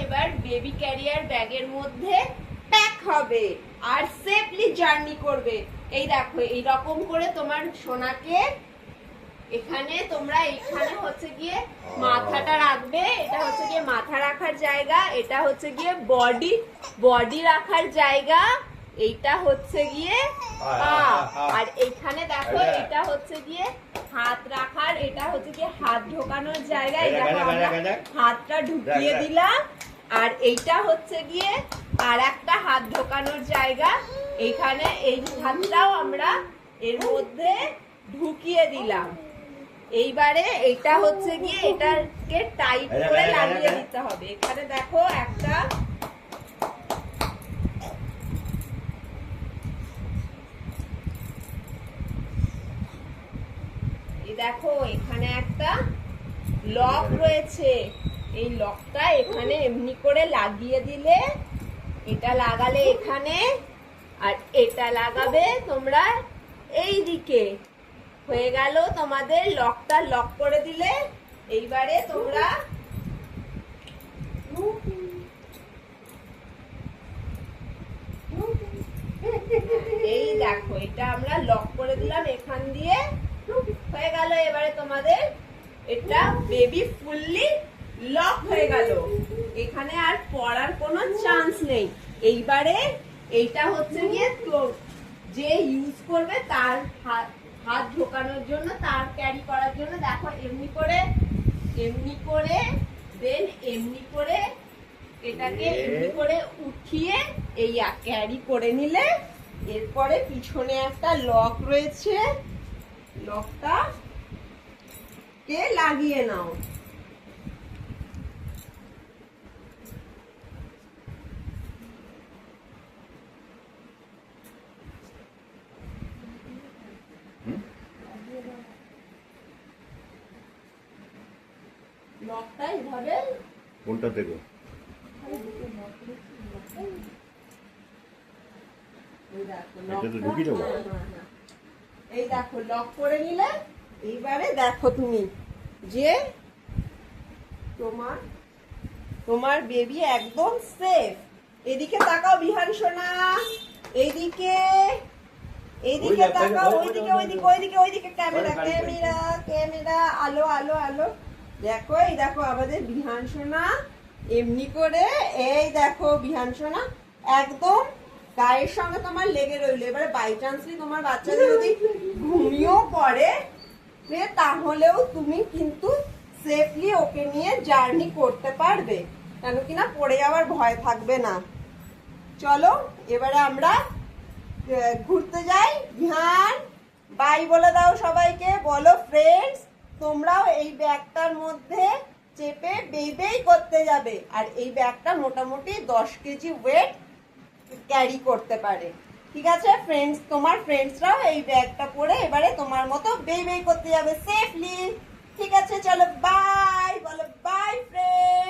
এবার baby career ব্যাগের মধ্যে প্যাক হবে আর সেফলি জার্নি করবে। এই দেখো এই রকম করে তোমার সোনাকে এখানে তোমরা এখানে হচ্ছে গিয়ে মাথাটা রাখবে, এটা হচ্ছে গিয়ে মাথা রাখার জায়গা, এটা হচ্ছে গিয়ে বডি রাখার জায়গা, এইটা হচ্ছে গিয়ে পা, আর এইখানে দেখো এটা হচ্ছে গিয়ে হাত রাখার, এটা হচ্ছে গিয়ে হাত ঢোকানোর জায়গা। এই দেখো আমরা হাতটা ঢুকিয়ে দিলাম, আর এইটা হচ্ছে গিয়ে আর একটা হাত ঢোকানোর জায়গা। এইখানে এই হাতটাও আমরা এর মধ্যে ঢুকিয়ে দিলাম। এইবারে এটা হচ্ছে গিয়ে এটাকে টাইট করে লাগিয়ে দিতে হবে। এখানে দেখো একটা দেখো এখানে একটা লক রয়েছে, এই লকটা এখানে এমনি করে লাগিয়ে দিলে, এটা লাগালে এখানে আর এটা লাগাবে তোমরা এই দিকে, হয়ে গেল তোমাদের লকটা লক করে দিলে। এইবারে তোমরা এই দেখো এটা আমরা লক করে দিলাম এখান দিয়ে, হয়ে গেল। এবারে তোমাদের এটা বেবি ফুললি লক হয়ে গেল, এখানে আর পড়ার কোনো চান্স নেই। এইবারে এইটা হচ্ছে গিয়ে তো যে ইউজ করবে তার হাত ঢোকানোর জন্য, তার ক্যারি করার জন্য দেখো এমনি করে দেন এমনি করে এটাকে এমনি করে উঠিয়ে এই ক্যারি করে নিলে, এরপরে পিছনে একটা লক রয়েছে, লকটা কে লাগিয়ে নাও। লকটা এইভাবে কোনটা দেবো? এই দেখো লক করে নিলে। এইবারে দেখো তুমি যে তোমার বেবি একদম সেফ। এদিকে তাকাও বিহান সোনা, এইদিকে তাকাও, ওইদিকে ক্যামেরা, আলো। দেখো এই দেখো আমাদের বিহান সোনা এমনি করে, এই দেখো বিহান সোনা একদম গায়ের সঙ্গে তোমার লেগে রইলো। এবারে বাই চান্সলি তোমার বাচ্চাদের যদি ঘুমিয়েও পড়ে তাহলেও তুমি কিন্তু সেফলি ওকে নিয়ে জার্নি করতে পারবে, কেন কিনা পড়ে যাওয়ার ভয় থাকবে না। চলো এবারে আমরা ঘুরতে যাই। ধ্যান বাই বলে দাও সবাইকে, বলো ফ্রেন্ডস তোমরাও এই ব্যাগটার মধ্যে চেপে বেই করতে যাবে, আর এই ব্যাগটা মোটামুটি 10 কেজি ওয়েট ক্যারি করতে পারে। ঠিক আছে ফ্রেন্ডস, তোমার ফ্রেন্ডসরাও এই ব্যাগটা পরে এবারে তোমার মতো বেই করতে যাবে সেফলি। ঠিক আছে চলো বাই বলো, বাই ফ্রেন্ডস।